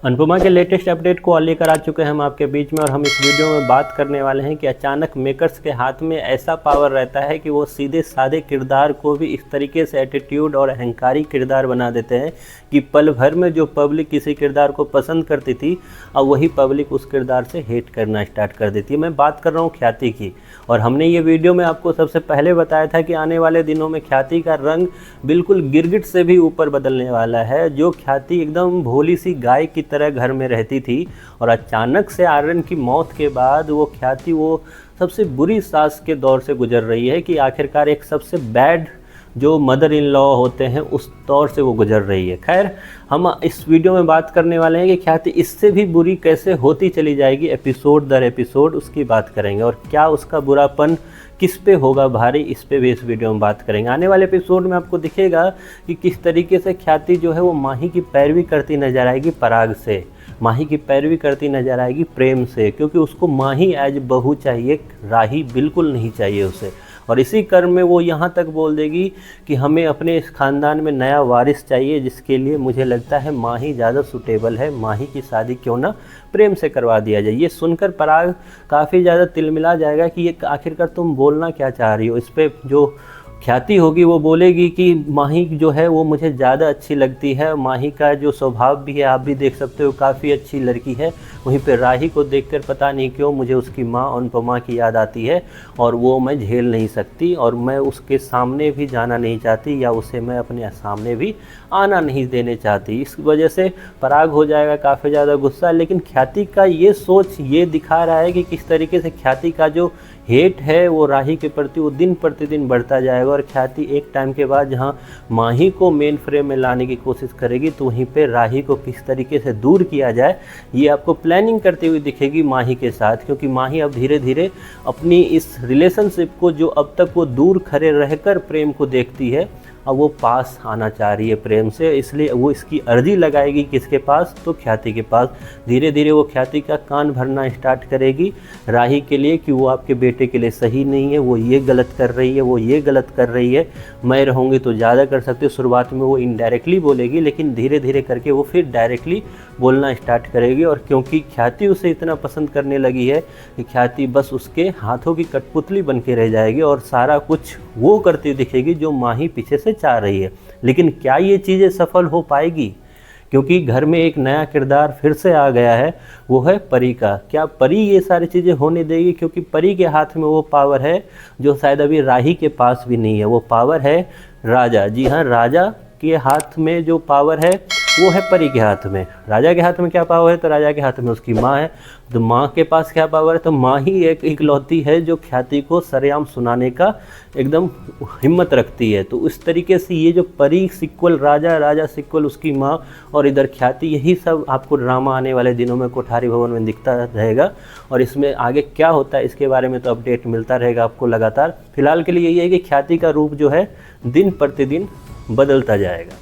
अनुपमा के latest update को लेकर आ चुके हैं हम आपके बीच में, और हम इस वीडियो में बात करने वाले हैं कि अचानक मेकर्स के हाथ में ऐसा पावर रहता है कि वो सीधे साधे किरदार को भी इस तरीके से एटीट्यूड और अहंकारी किरदार बना देते हैं कि पल भर में जो पब्लिक किसी किरदार को पसंद करती थी, अब वही पब्लिक उस किरदार से हेट करना स्टार्ट कर देती है। मैं बात कर रहा हूँ ख्याति की, और हमने ये वीडियो में आपको सबसे पहले बताया था कि आने वाले दिनों में ख्याति का रंग बिल्कुल गिरगिट से भी ऊपर बदलने वाला है। जो ख्याति एकदम भोली सी गाय की तरह घर में रहती थी, और अचानक से आर्यन की मौत के बाद वो ख्याति वो सबसे बुरी सास के दौर से गुजर रही है कि आखिरकार एक सबसे बैड जो मदर इन लॉ होते हैं उस दौर से वो गुजर रही है। खैर, हम इस वीडियो में बात करने वाले हैं कि ख्याति इससे भी बुरी कैसे होती चली जाएगी एपिसोड दर एपिसोड, उसकी बात करेंगे, और क्या उसका बुरापन किस पे होगा भारी, इस पे भी इस वीडियो में बात करेंगे। आने वाले एपिसोड में आपको दिखेगा कि किस तरीके से ख्याति जो है वो माही की पैरवी करती नजर आएगी पराग से, माही की पैरवी करती नजर आएगी प्रेम से, क्योंकि उसको माही एज बहू चाहिए, राही बिल्कुल नहीं चाहिए उसे। और इसी क्रम में वो यहाँ तक बोल देगी कि हमें अपने इस ख़ानदान में नया वारिस चाहिए, जिसके लिए मुझे लगता है माही ज़्यादा सूटेबल है, माही की शादी क्यों ना प्रेम से करवा दिया जाए। ये सुनकर पराग काफ़ी ज़्यादा तिलमिला जाएगा कि ये आखिरकार तुम बोलना क्या चाह रही हो। इस पर जो ख्याति होगी वो बोलेगी कि माही जो है वो मुझे ज़्यादा अच्छी लगती है, माही का जो स्वभाव भी है आप भी देख सकते हो, काफ़ी अच्छी लड़की है। वहीं पे राही को देखकर पता नहीं क्यों मुझे उसकी माँ अनुपमा की याद आती है, और वो मैं झेल नहीं सकती, और मैं उसके सामने भी जाना नहीं चाहती, या उसे मैं अपने सामने भी आना नहीं देने चाहती। इस वजह से पराग हो जाएगा काफ़ी ज़्यादा गुस्सा। लेकिन ख्याति का ये सोच ये दिखा रहा है कि किस तरीके से ख्याति का जो हेट है वो राही के प्रति वो दिन प्रतिदिन बढ़ता जाएगा, और ख्याति एक टाइम के बाद जहाँ माही को मेन फ्रेम में लाने की कोशिश करेगी, तो वहीं पे राही को किस तरीके से दूर किया जाए ये आपको प्लानिंग करती हुई दिखेगी माही के साथ। क्योंकि माही अब धीरे धीरे अपनी इस रिलेशनशिप को, जो अब तक वो दूर खड़े रहकर प्रेम को देखती है, अब वो पास आना चाह रही है प्रेम से, इसलिए वो इसकी अर्जी लगाएगी किसके पास, तो ख्याति के पास। धीरे धीरे वो ख्याति का कान भरना स्टार्ट करेगी राही के लिए कि वो आपके बेटे के लिए सही नहीं है, वो ये गलत कर रही है, वो ये गलत कर रही है, मैं रहूँगी तो ज़्यादा कर सकती हूँ। शुरुआत में वो इनडायरेक्टली बोलेगी, लेकिन धीरे धीरे करके वो फिर डायरेक्टली बोलना स्टार्ट करेगी। और क्योंकि ख्याति उसे इतना पसंद करने लगी है कि ख्याति बस उसके हाथों की कठपुतली बन के रह जाएगी, और सारा कुछ वो करती दिखेगी जो माही पीछे से चाह रही है। लेकिन क्या ये चीज़ें सफल हो पाएगी, क्योंकि घर में एक नया किरदार फिर से आ गया है, वो है परी का। क्या परी ये सारी चीज़ें होने देगी, क्योंकि परी के हाथ में वो पावर है जो शायद अभी राही के पास भी नहीं है। वो पावर है राजा, जी हाँ, राजा के हाथ में जो पावर है वो है परी के हाथ में। राजा के हाथ में क्या पावर है, तो राजा के हाथ में उसकी माँ है। तो माँ के पास क्या पावर है, तो माँ ही एक इकलौती है जो ख्याति को सरेआम सुनाने का एकदम हिम्मत रखती है। तो उस तरीके से ये जो परी सिक्वल राजा, राजा सिक्वल उसकी माँ, और इधर ख्याति, यही सब आपको ड्रामा आने वाले दिनों में कोठारी भवन में दिखता रहेगा। और इसमें आगे क्या होता है इसके बारे में तो अपडेट मिलता रहेगा आपको लगातार। फिलहाल के लिए यही है कि ख्याति का रूप जो है दिन प्रतिदिन बदलता जाएगा।